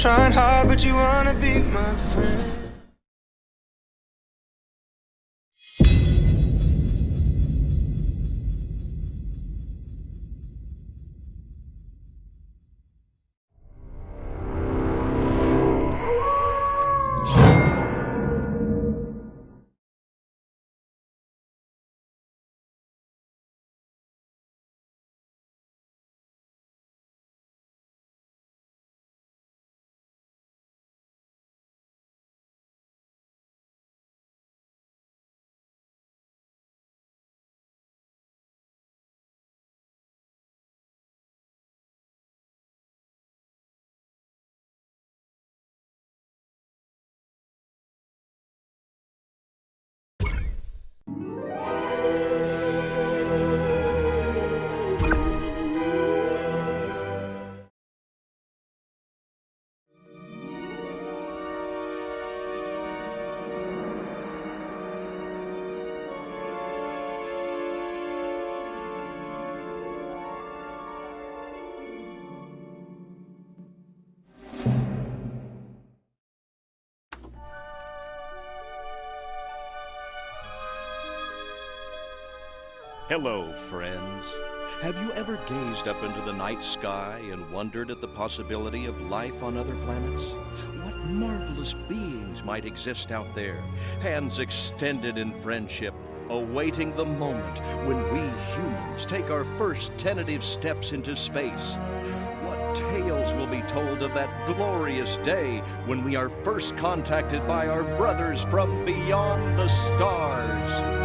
trying hard, but you wanna be my friend. Hello, friends. Have you ever gazed up into the night sky and wondered at the possibility of life on other planets? What marvelous beings might exist out there, hands extended in friendship, awaiting the moment when we humans take our first tentative steps into space? What tales will be told of that glorious day when we are first contacted by our brothers from beyond the stars?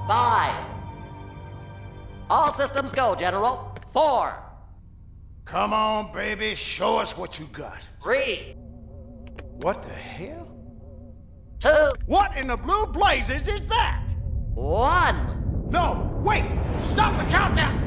5. All systems go, General. 4. Come on, baby, show us what you got. 3. What the hell? 2. What in the blue blazes is that? 1. No, wait! Stop the countdown!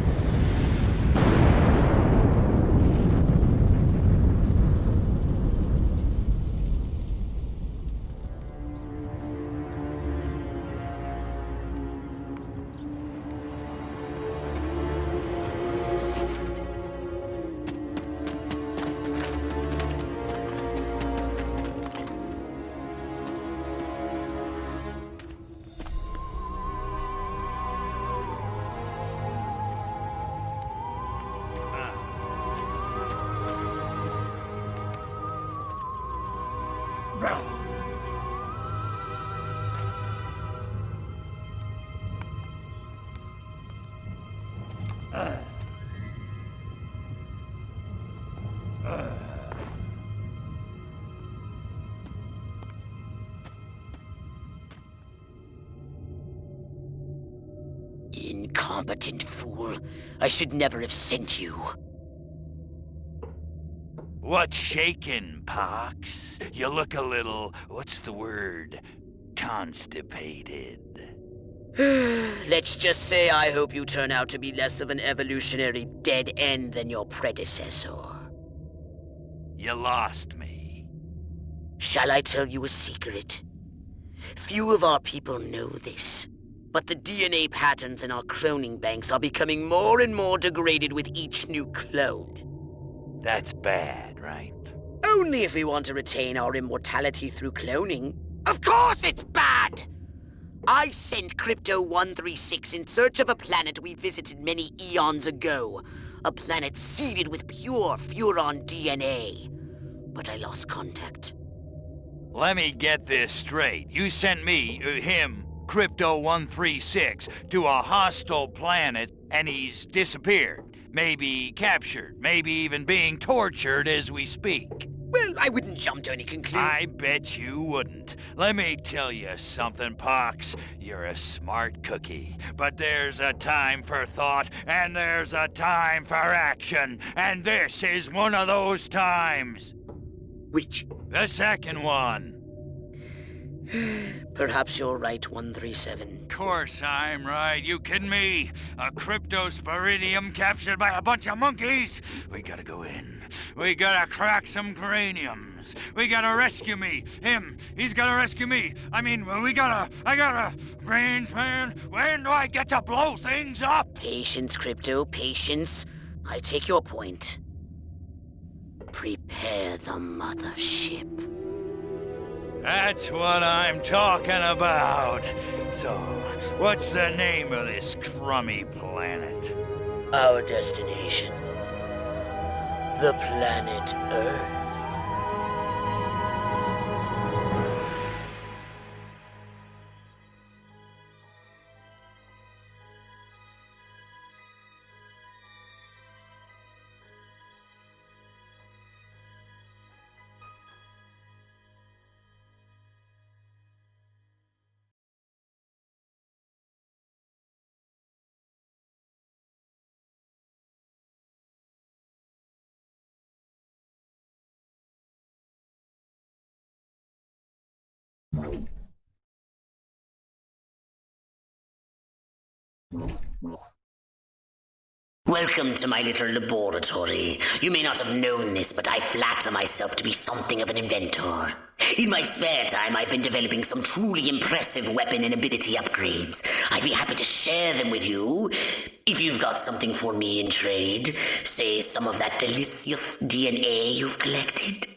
Incompetent fool. I should never have sent you. What's shaking, Pox? You look a little, what's the word, constipated. Let's just say I hope you turn out to be less of an evolutionary dead end than your predecessor. You lost me. Shall I tell you a secret? Few of our people know this, but the DNA patterns in our cloning banks are becoming more and more degraded with each new clone. That's bad, right? Only if we want to retain our immortality through cloning. Of course it's bad! I sent Crypto-136 in search of a planet we visited many eons ago. A planet seeded with pure Furon DNA. But I lost contact. Let me get this straight. You sent me, him, Crypto-136, to a hostile planet, and he's disappeared. Maybe captured, maybe even being tortured as we speak. Well, I wouldn't jump to any conclusion. I bet you wouldn't. Let me tell you something, Pox. You're a smart cookie. But there's a time for thought, and there's a time for action. And this is one of those times. Which? The second one. Perhaps you're right, 137. Course I'm right. You kidding me? A cryptosporidium captured by a bunch of monkeys? We gotta go in. We gotta crack some craniums. We gotta rescue me. Him. He's gotta rescue me. I gotta... Brains, man. When do I get to blow things up? Patience, Crypto, patience. I take your point. Prepare the mothership. That's what I'm talking about. So, what's the name of this crummy planet? Our destination. The planet Earth. Welcome to my little laboratory. You may not have known this, but I flatter myself to be something of an inventor. In my spare time, I've been developing some truly impressive weapon and ability upgrades. I'd be happy to share them with you. If you've got something for me in trade, say some of that delicious DNA you've collected.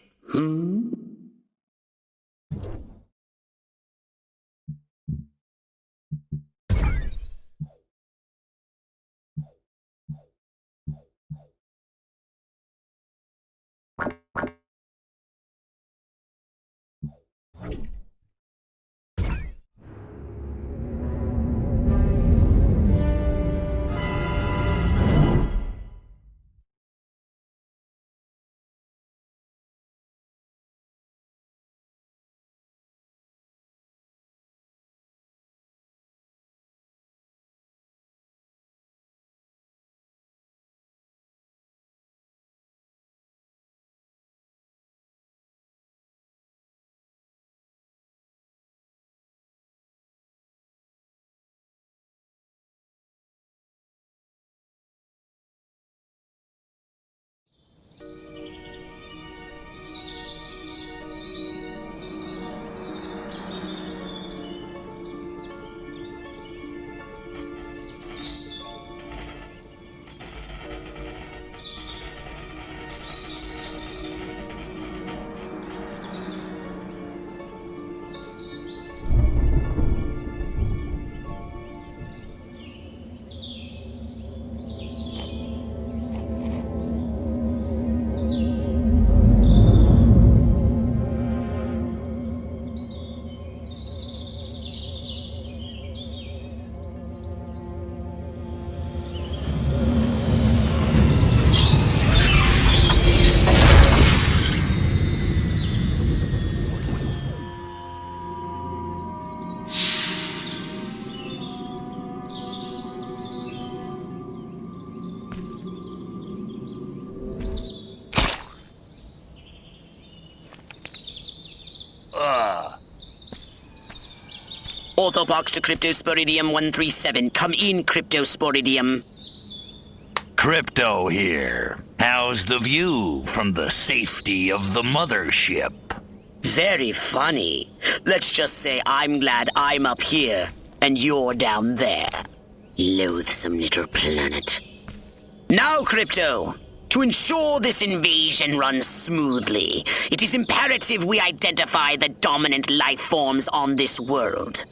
Orthobox to Cryptosporidium 137. Come in, Cryptosporidium. Crypto here. How's the view from the safety of the mothership? Very funny. Let's just say I'm glad I'm up here and you're down there. Loathsome little planet. Now, Crypto, to ensure this invasion runs smoothly, it is imperative we identify the dominant life forms on this world.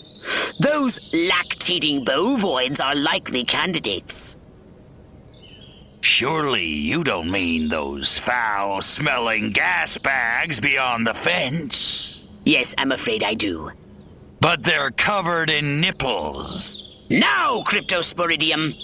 Those lactating bovoids are likely candidates. Surely you don't mean those foul-smelling gas bags beyond the fence? Yes, I'm afraid I do. But they're covered in nipples. Now, Cryptosporidium!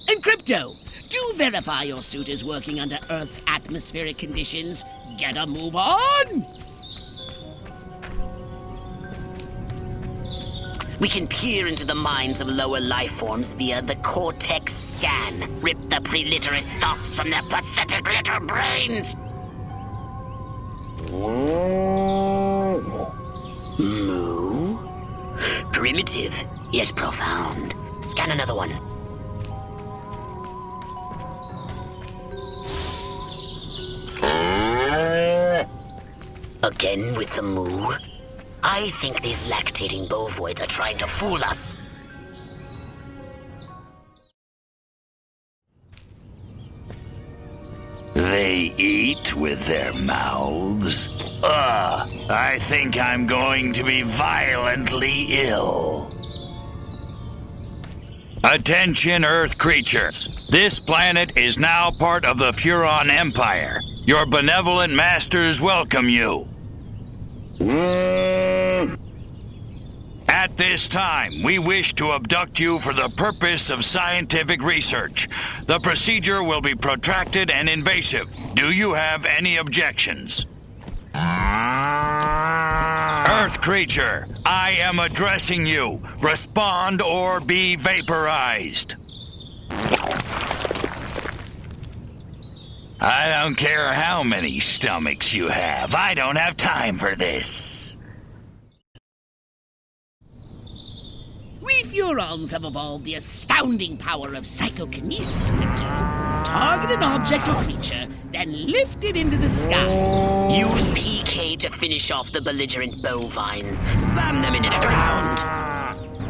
And Crypto, do verify your suit is working under Earth's atmospheric conditions. Get a move on! We can peer into the minds of lower life forms via the cortex scan. Rip the preliterate thoughts from their pathetic little brains. Moo? Primitive, yet profound. Scan another one. Again with the moo? I think these lactating bovoids are trying to fool us. They eat with their mouths? I think I'm going to be violently ill. Attention, Earth creatures. This planet is now part of the Furon Empire. Your benevolent masters welcome you. At this time, we wish to abduct you for the purpose of scientific research. The procedure will be protracted and invasive. Do you have any objections? Earth creature, I am addressing you. Respond or be vaporized. I don't care how many stomachs you have. I don't have time for this. We Furons have evolved the astounding power of psychokinesis, Crypto. Target an object or creature, then lift it into the sky. Use PK to finish off the belligerent bovines. Slam them into the ground.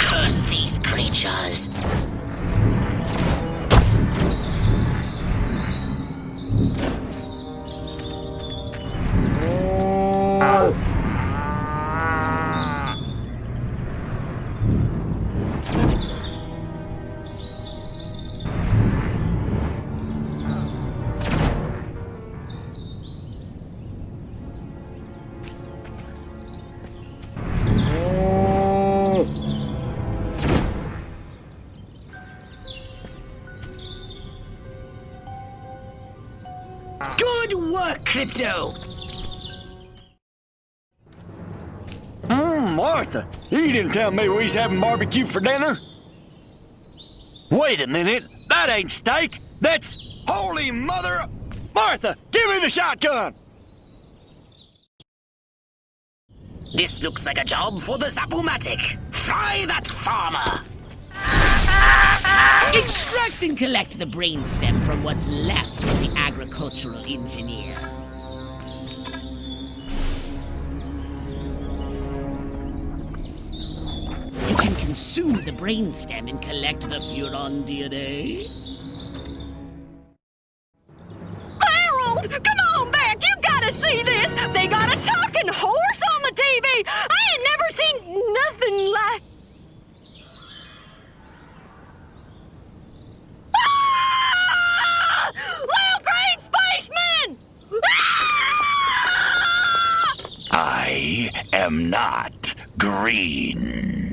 Curse these creatures. Good work, Crypto! Martha, you didn't tell me we was having barbecue for dinner? Wait a minute, that ain't steak, that's holy mother... Martha, give me the shotgun! This looks like a job for the Zapomatic. Fry that farmer! Extract and collect the brainstem from what's left of the agricultural engineer. You can consume the brainstem and collect the Furon DNA. Harold! Come on back! You gotta see this! They got a talking horse on the TV! I ain't never seen nothing like... Ah! Little green spaceman! Ah! I am not green.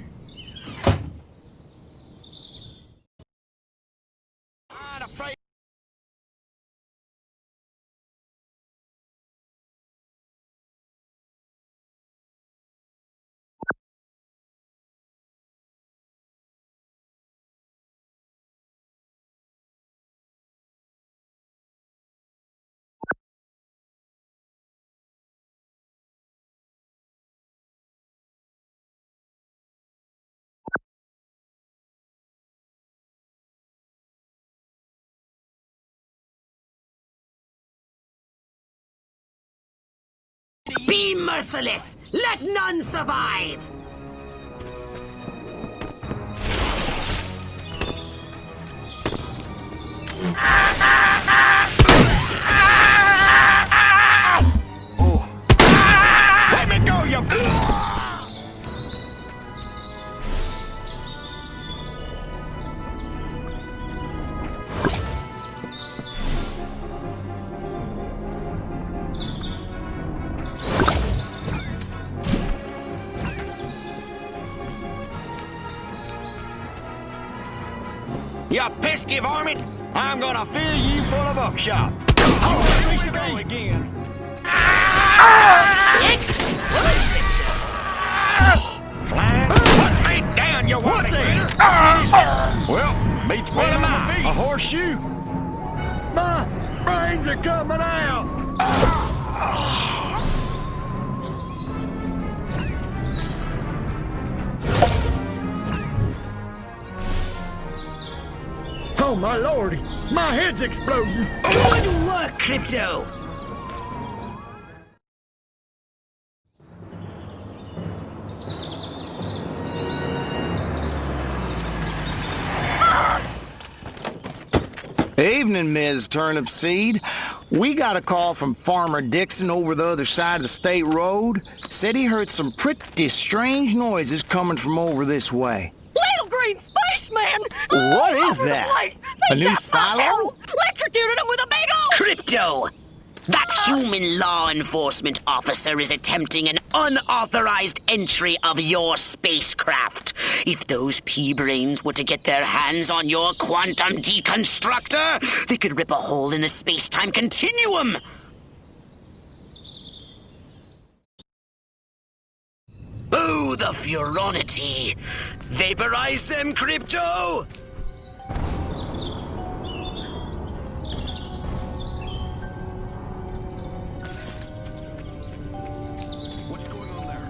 Be merciless! Let none survive! Let me go, you... You pesky varmint! I'm gonna fill you full of upshot. Oh, here we go again. Excellent work, Crypto! Flying, put me down! shoot! My brains are coming out! Oh, my lordy! My head's exploding! Good work, Crypto! Evening, Ms. Turnipseed. We got a call from Farmer Dixon over the other side of the state road. Said he heard some pretty strange noises coming from over this way. Little green spaceman! What all is over the that? place. A They new got my silo? Harold, electrocuted him with a big old... Crypto! That human law enforcement officer is attempting an unauthorized entry of your spacecraft. If those pea-brains were to get their hands on your quantum deconstructor, they could rip a hole in the space-time continuum. Oh, the furonity! Vaporize them, Crypto! What's going on there?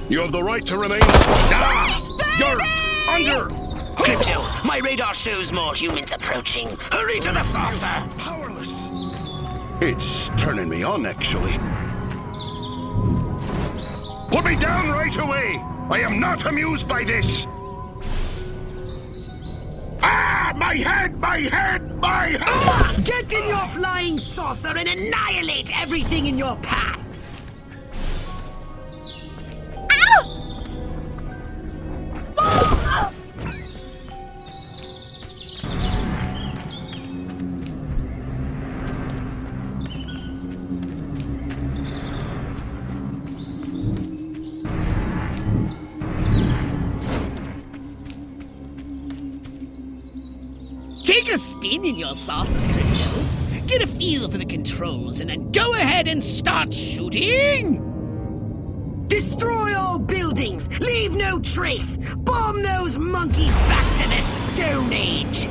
You have the right to remain. Ah! You're under! Crypto, my radar shows more humans approaching. Hurry to the saucer! Powerless! It's turning me on, actually. Put me down right away! I am not amused by this! Ah! My head! My head! My head! Get in your flying saucer and annihilate everything in your path! Take a spin in your saucer, Crypto. Get a feel for the controls and then go ahead and start shooting! Destroy all buildings! Leave no trace! Bomb those monkeys back to the Stone Age!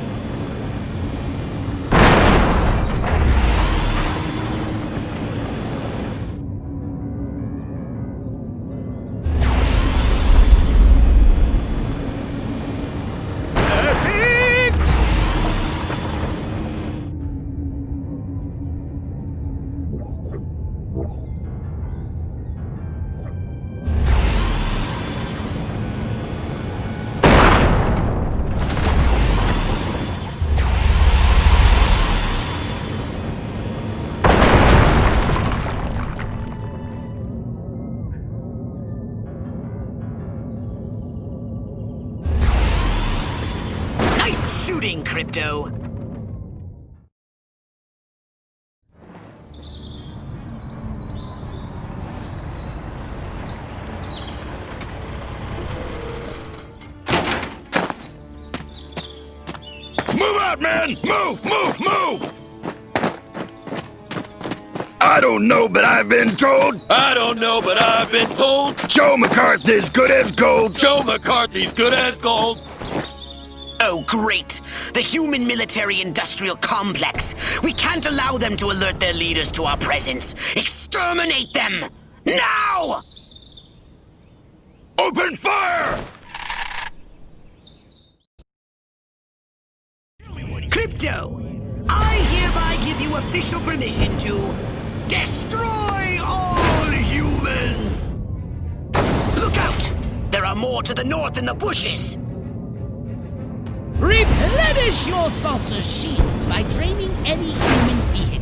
Nice shooting, Crypto! Move out, man! Move! Move! Move! I don't know, but I've been told. I don't know, but I've been told Joe McCarthy's good as gold. Joe McCarthy's good as gold. Oh, great! The human military-industrial complex! We can't allow them to alert their leaders to our presence! Exterminate them! Now! Open fire! Crypto! I hereby give you official permission to destroy all humans! Look out! There are more to the north in the bushes! Replenish your saucer's shields by draining any human vehicle.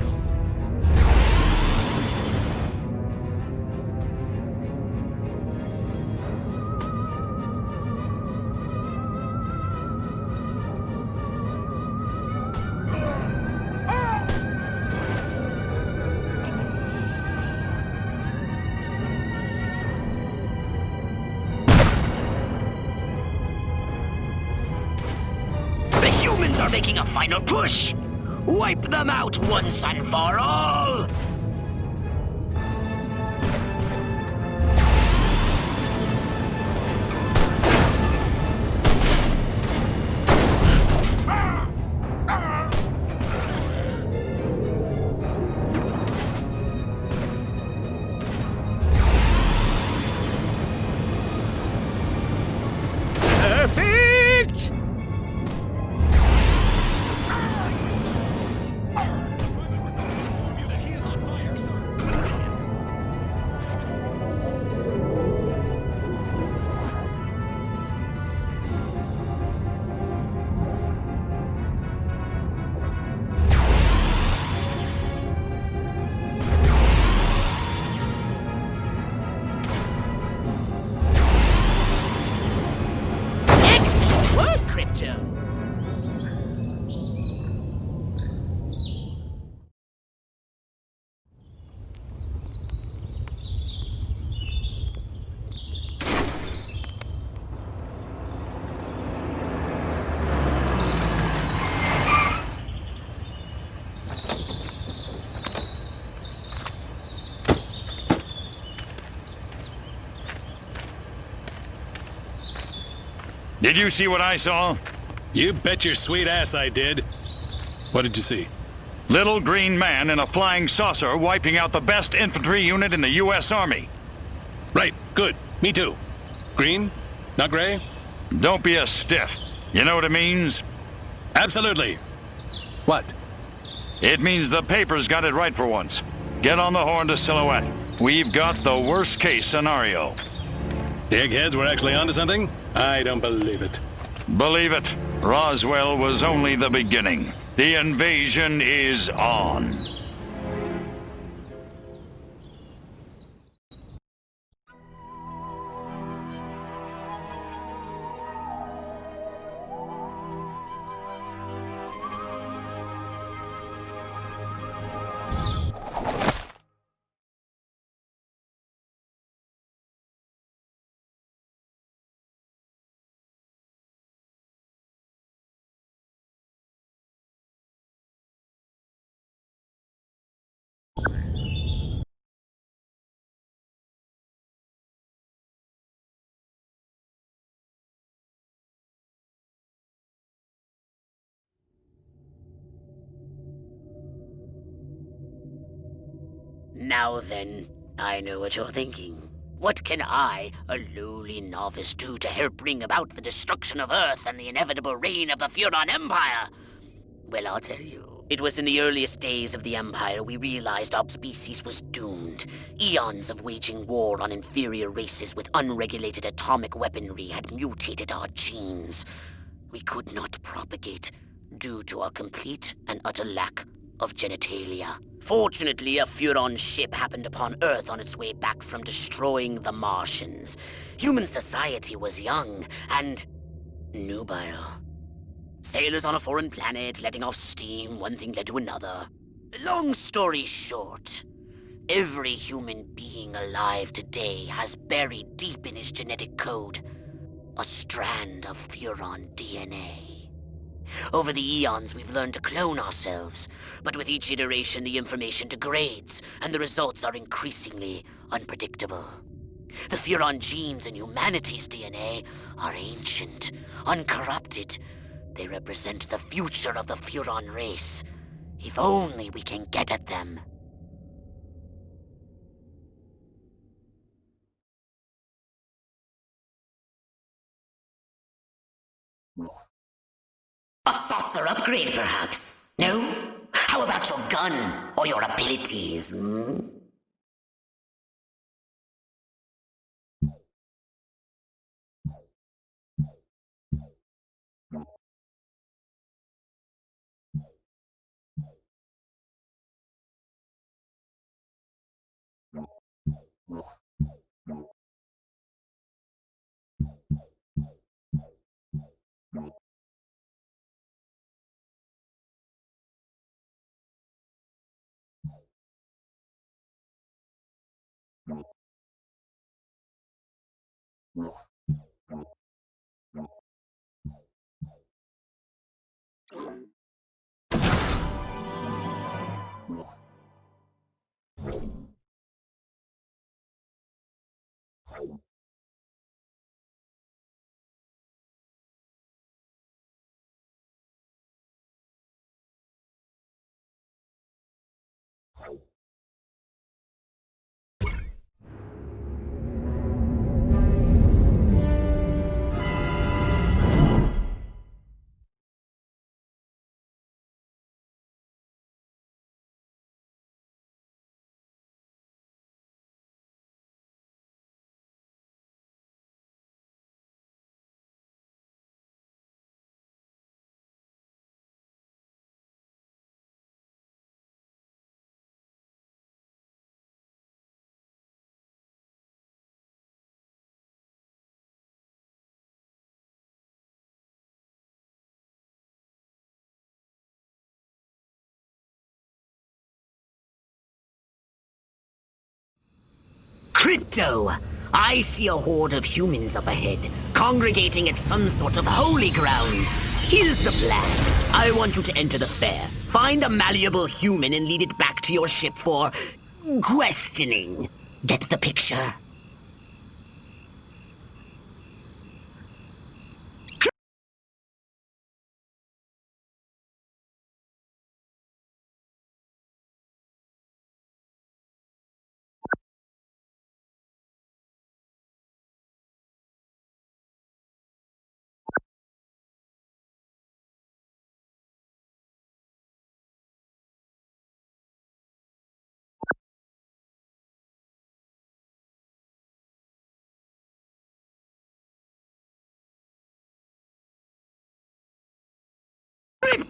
Humans are making a final push! Wipe them out once and for all! Did you see what I saw? You bet your sweet ass I did. What did you see? Little green man in a flying saucer wiping out the best infantry unit in the U.S. Army. Right, good. Me too. Green? Not gray? Don't be a stiff. You know what it means? Absolutely. What? It means the paper's got it right for once. Get on the horn to Silhouette. We've got the worst case scenario. The eggheads were actually onto something? I don't believe it. Believe it, Roswell was only the beginning. The invasion is on. Now then, I know what you're thinking. What can I, a lowly novice, do to help bring about the destruction of Earth and the inevitable reign of the Furon Empire? Well, I'll tell you. It was in the earliest days of the Empire we realized our species was doomed. Eons of waging war on inferior races with unregulated atomic weaponry had mutated our genes. We could not propagate due to our complete and utter lack of genitalia. Fortunately, a Furon ship happened upon Earth on its way back from destroying the Martians. Human society was young and nubile. Sailors on a foreign planet, letting off steam, one thing led to another. Long story short, every human being alive today has buried deep in his genetic code a strand of Furon DNA. Over the eons, we've learned to clone ourselves, but with each iteration, the information degrades, and the results are increasingly unpredictable. The Furon genes in humanity's DNA are ancient, uncorrupted. They represent the future of the Furon race. If only we can get at them. A saucer upgrade, perhaps? No? How about your gun or your abilities? Crypto! I see a horde of humans up ahead, congregating at some sort of holy ground. Here's the plan. I want you to enter the fair, find a malleable human and lead it back to your ship for questioning. Get the picture?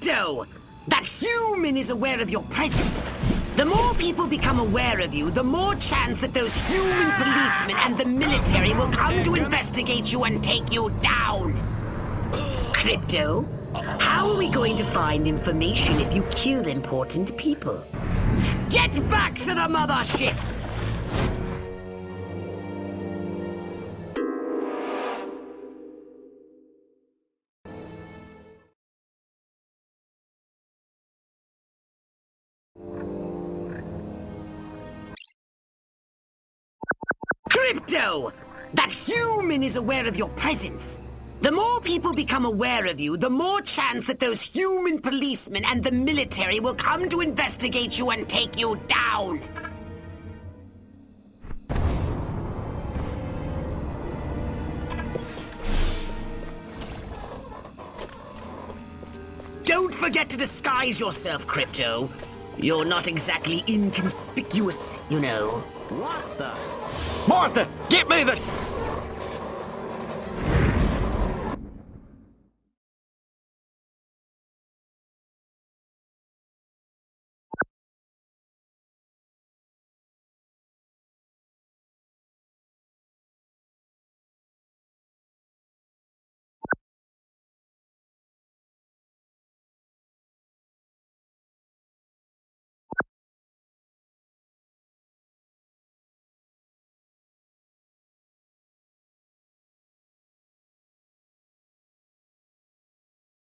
Crypto! That human is aware of your presence. The more people become aware of you, the more chance that those human policemen and the military will come to investigate you and take you down. Crypto, how are we going to find information if you kill important people? Get back to the mothership! Crypto! That human is aware of your presence. The more people become aware of you, the more chance that those human policemen and the military will come to investigate you and take you down. Don't forget to disguise yourself, Crypto. You're not exactly inconspicuous, you know. What the? Martha, get me the...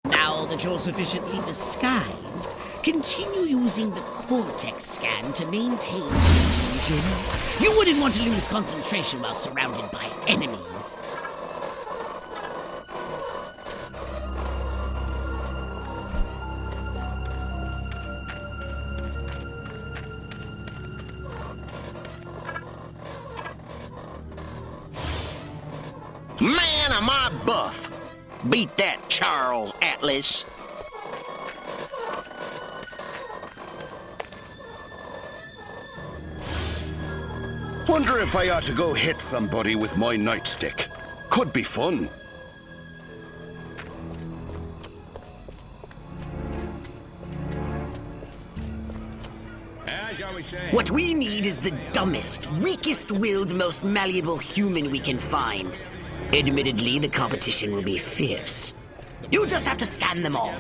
Now that you're sufficiently disguised, continue using the cortex scan to maintain illusion. You wouldn't want to lose concentration while surrounded by enemies. Man, am I buff! Beat that, Charles Atlas. Wonder if I ought to go hit somebody with my nightstick. Could be fun. What we need is the dumbest, weakest-willed, most malleable human we can find. Admittedly, the competition will be fierce. You just have to scan them all.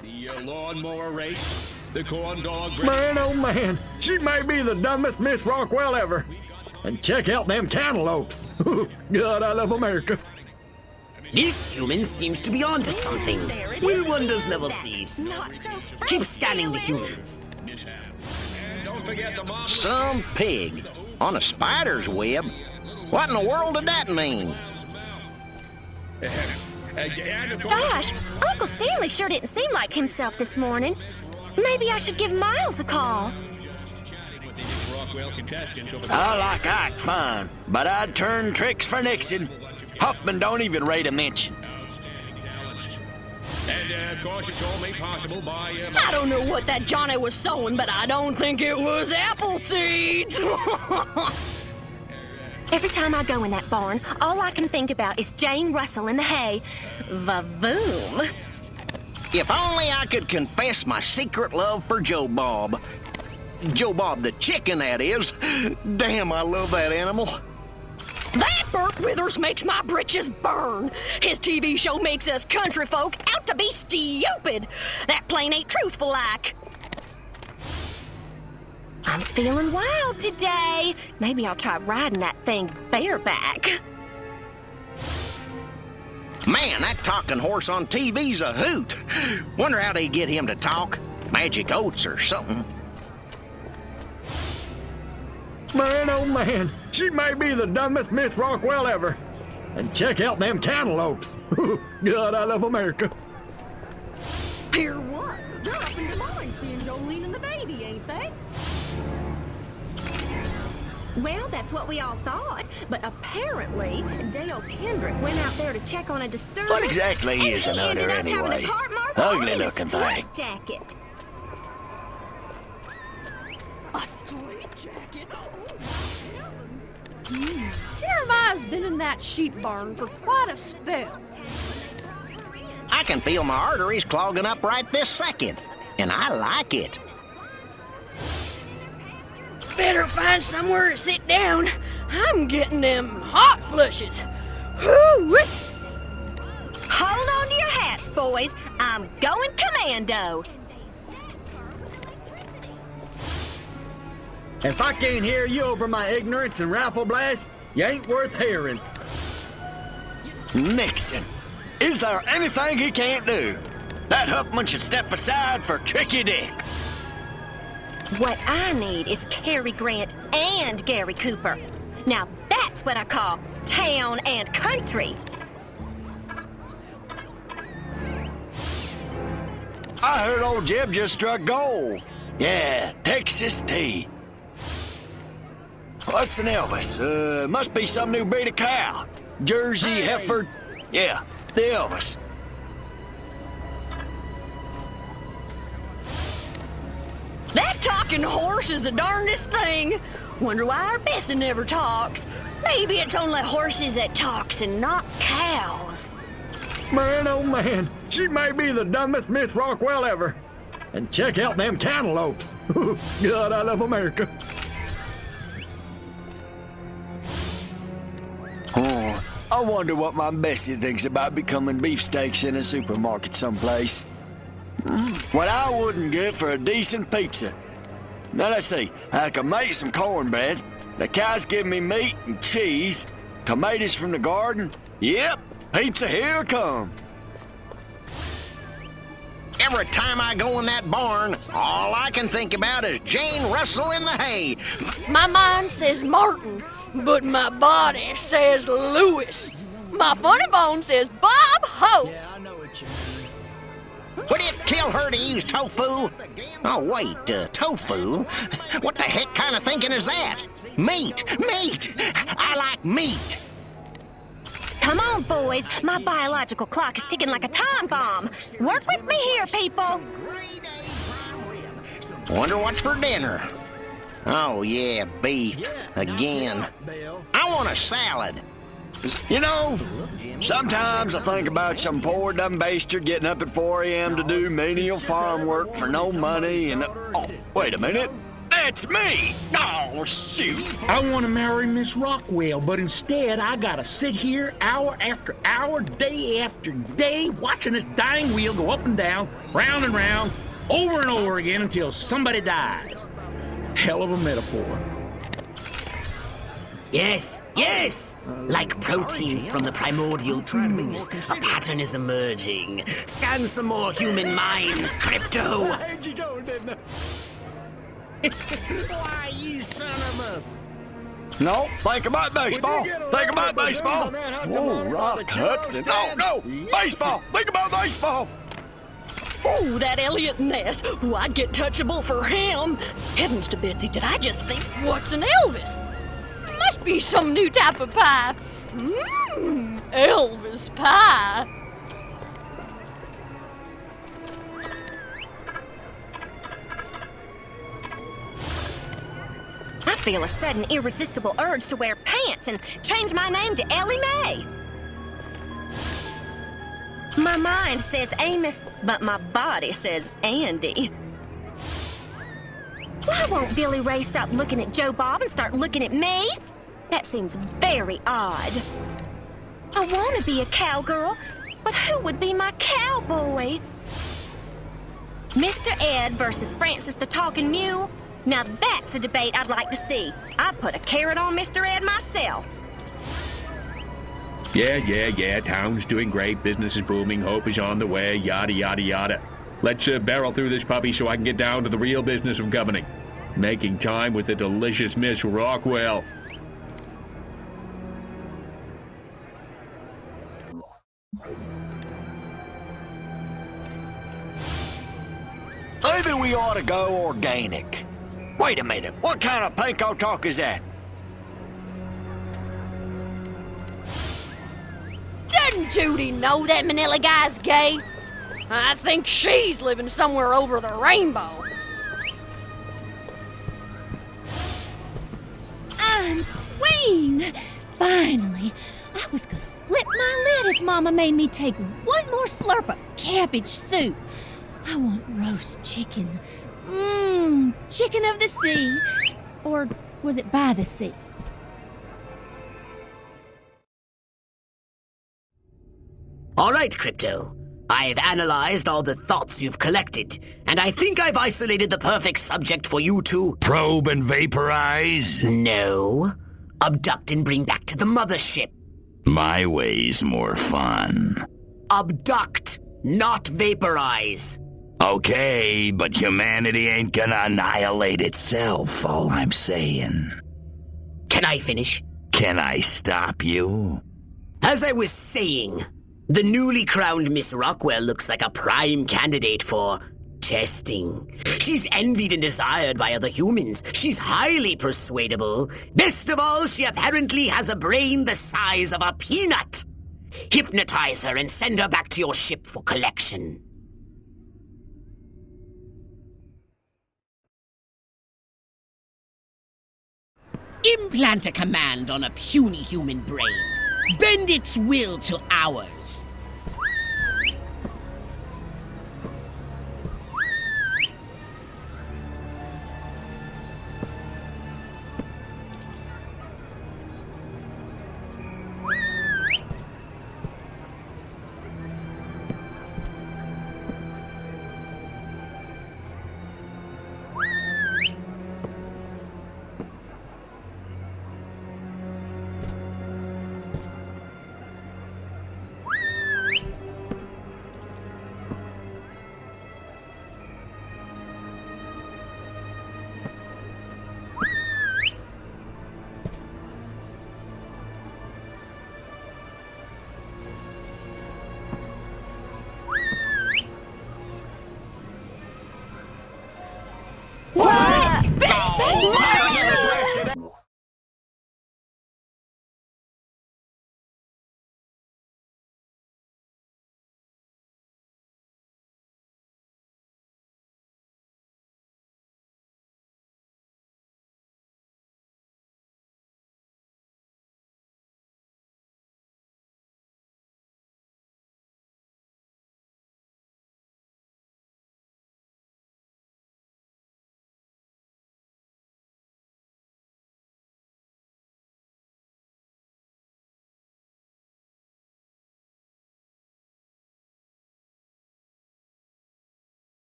The lawnmower race, the corn dog... Man, oh man, she may be the dumbest Miss Rockwell ever. And check out them cantaloupes. God, I love America. This human seems to be onto something. Will wonders never cease? Keep scanning the humans. Don't forget the mom... Some pig on a spider's web? What in the world did that mean? Gosh, Uncle Stanley sure didn't seem like himself this morning. Maybe I should give Miles a call. I like Ike fine, but I'd turn tricks for Nixon. Huffman don't even rate a mention. And, of course, it's all made possible by... I don't know what that Johnny was sowing, but I don't think it was apple seeds. Every time I go in that barn, all I can think about is Jane Russell in the hay. Va-voom. If only I could confess my secret love for Joe Bob. Joe Bob the chicken, that is. Damn, I love that animal. That Burt Withers makes my britches burn. His TV show makes us country folk out to be stupid. That plain ain't truthful like. I'm feeling wild today. Maybe I'll try riding that thing bareback. Man, that talking horse on TV's a hoot. Wonder how they get him to talk. Magic oats or something. Man, oh man, she may be the dumbest Miss Rockwell ever. And check out them cantaloupes. God, I love America. Hear what? They're up in Des Moines seeing Jolene and the baby, ain't they? Well, that's what we all thought, but apparently Dale Kendrick went out there to check on a disturbance. What exactly is an odor anyway? Ugly looking thing. Jacket. A straight jacket? Oh, Jeremiah's been in that sheep barn for quite a spell. I I can feel my arteries clogging up right this second, and I like it. Better find somewhere to sit down. I'm getting them hot flushes. Whoo-wee. Hold on to your hats, boys. I'm going commando. If I can't hear you over my ignorance and rifle blast, you ain't worth hearing. Nixon, is there anything he can't do? That Huffman should step aside for Tricky Dick. What I need is Cary Grant and Gary Cooper. Now that's what I call town and country. I heard old Jeb just struck gold. Yeah, Texas tea. What's an Elvis? Must be some new breed of cow. Jersey, Heifer. Yeah, the Elvis. That talking horse is the darndest thing. Wonder why our Bessie never talks. Maybe it's only horses that talks and not cows. Man, oh man, she may be the dumbest Miss Rockwell ever. And check out them cantaloupes. God, I love America. Oh, I wonder what my Bessie thinks about becoming beefsteaks in a supermarket someplace. What I wouldn't get for a decent pizza. Now let's see, I can make some cornbread. The cows give me meat and cheese. Tomatoes from the garden. Yep, pizza, here I come. Every time I go in that barn, all I can think about is Jane Russell in the hay. My mind says Martin, but my body says Lewis. My funny bone says Bob Hope. Yeah, I know what you mean. Would it kill her to use tofu? Oh, wait, tofu? What the heck kind of thinking is that? Meat! Meat! I like meat! Come on, boys. My biological clock is ticking like a time bomb. Work with me here, people. Wonder what's for dinner. Oh, yeah, beef. Again. I want a salad. You know, sometimes I think about some poor dumb bastard getting up at 4 a.m. to do menial farm work for no money and... Oh, wait a minute. That's me! Oh, shoot. I want to marry Miss Rockwell, but instead I gotta sit here hour after hour, day after day, watching this dying wheel go up and down, round and round, over and over again until somebody dies. Hell of a metaphor. Yes, yes! Like proteins from the primordial ooze, a pattern is emerging. Scan some more human minds, Crypto! How'd you go, didn't I? Why, you son of No, think about baseball. Think about baseball. Whoa, Rock Hudson. No, baseball. Think about baseball. Ooh, that Elliot Ness. Ooh, I'd get touchable for him. Heavens to Betsy, did I just think, what's an Elvis? Must be some new type of pie. Elvis pie. I feel a sudden irresistible urge to wear pants and change my name to Ellie Mae. My mind says Amos, but my body says Andy. Why won't Billy Ray stop looking at Joe Bob and start looking at me? That seems very odd. I want to be a cowgirl, but who would be my cowboy? Mr. Ed versus Francis the Talking Mule? Now that's a debate I'd like to see. I'd put a carrot on Mr. Ed myself. Yeah. Town's doing great. Business is booming. Hope is on the way. Yada, yada, yada. Let's barrel through this puppy so I can get down to the real business of governing. Making time with the delicious Miss Rockwell. Maybe we ought to go organic. Wait a minute. What kind of panko talk is that? Doesn't Judy know that Manila guy's gay? I think she's living somewhere over the rainbow. I'm queen! Finally, I was gonna Lick my lid if Mama made me take one more slurp of cabbage soup. I want roast chicken. Chicken of the sea. Or was it by the sea? All right, Crypto. I've analyzed all the thoughts you've collected, and I think I've isolated the perfect subject for you to... Probe and vaporize? No. Abduct and bring back to the mothership. My way's more fun. Abduct, not vaporize. Okay, but humanity ain't gonna annihilate itself, all I'm saying. Can I finish? Can I stop you? As I was saying, the newly crowned Miss Rockwell looks like a prime candidate for testing. She's envied and desired by other humans. She's highly persuadable. Best of all, she apparently has a brain the size of a peanut. Hypnotize her and send her back to your ship for collection. Implant a command on a puny human brain. Bend its will to ours.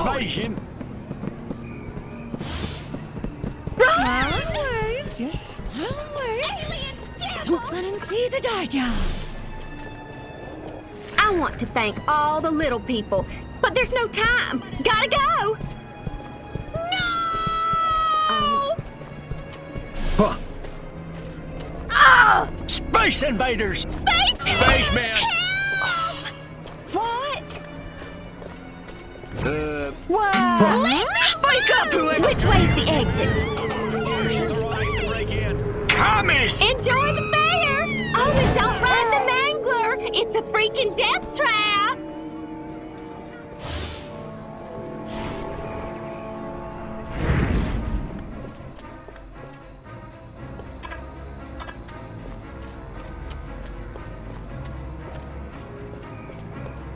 invasion. Smile and wave. Just smile and wave. Alien devil! Don't let him see the dye job. I want to thank all the little people, but there's no time. Gotta go! No! Huh. Ah! Space invaders! Spaceman! What? What? Speak up, whoever! Which way's the exit? Thomas! Enjoy the fair! Oh, and don't ride the mangler! It's a freaking death trap!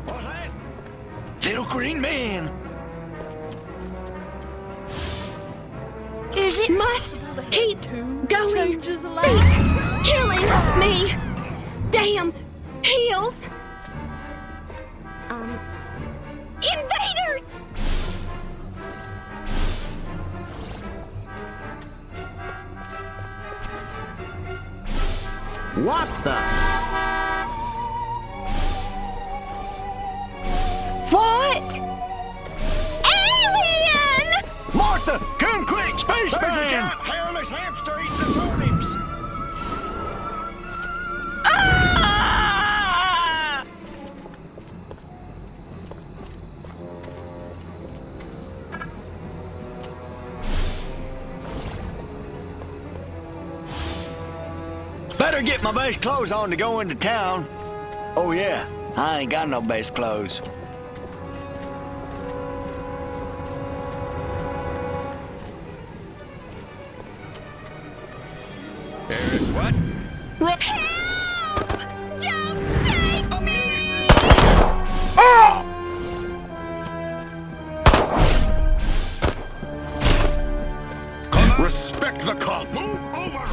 What's that? Little green man. Is it must keep going? Feet killing me. Damn heels. Invaders! What the? What? Alien! Martha, come quick! Spaceman! There's a giant hairless hamster eating the turnips! Ah! Better get my best clothes on to go into town. Oh yeah, I ain't got no best clothes. What? Help! Don't take me! Respect the cop. Move over!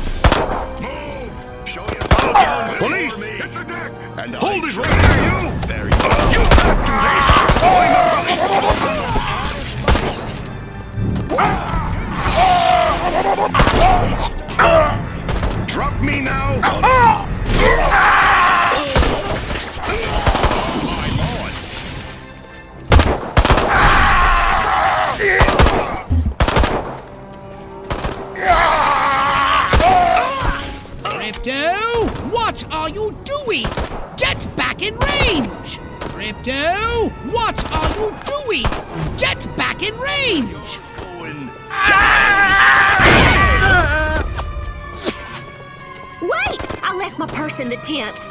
Move! Show yourself. Police! Hit the deck! And Hold his right there, there, you! you! There you go. You can't do this! Drop me now! My lord! Crypto, what are you doing? Get back in range! Crypto, what are you doing? Get back in range! Wait! I left my purse in the tent.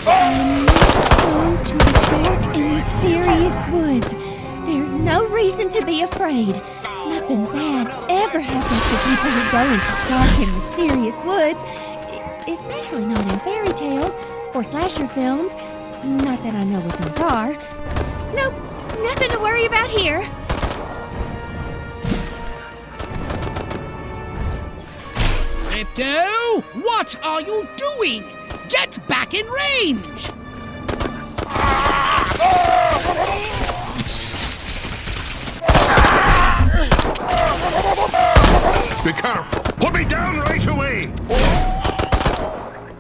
Go to the dark and mysterious woods. There's no reason to be afraid. Nothing bad ever happens to people who go into dark and mysterious woods, especially not in fairy tales or slasher films. Not that I know what those are. Nope, nothing to worry about here. Crypto, what are you doing? Get back in range! Be careful! Put me down right away!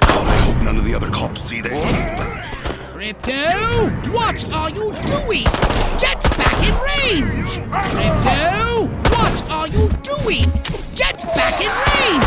God, I hope none of the other cops see this. Crypto, what are you doing? Get back in range! Crypto, what are you doing? Get back in range!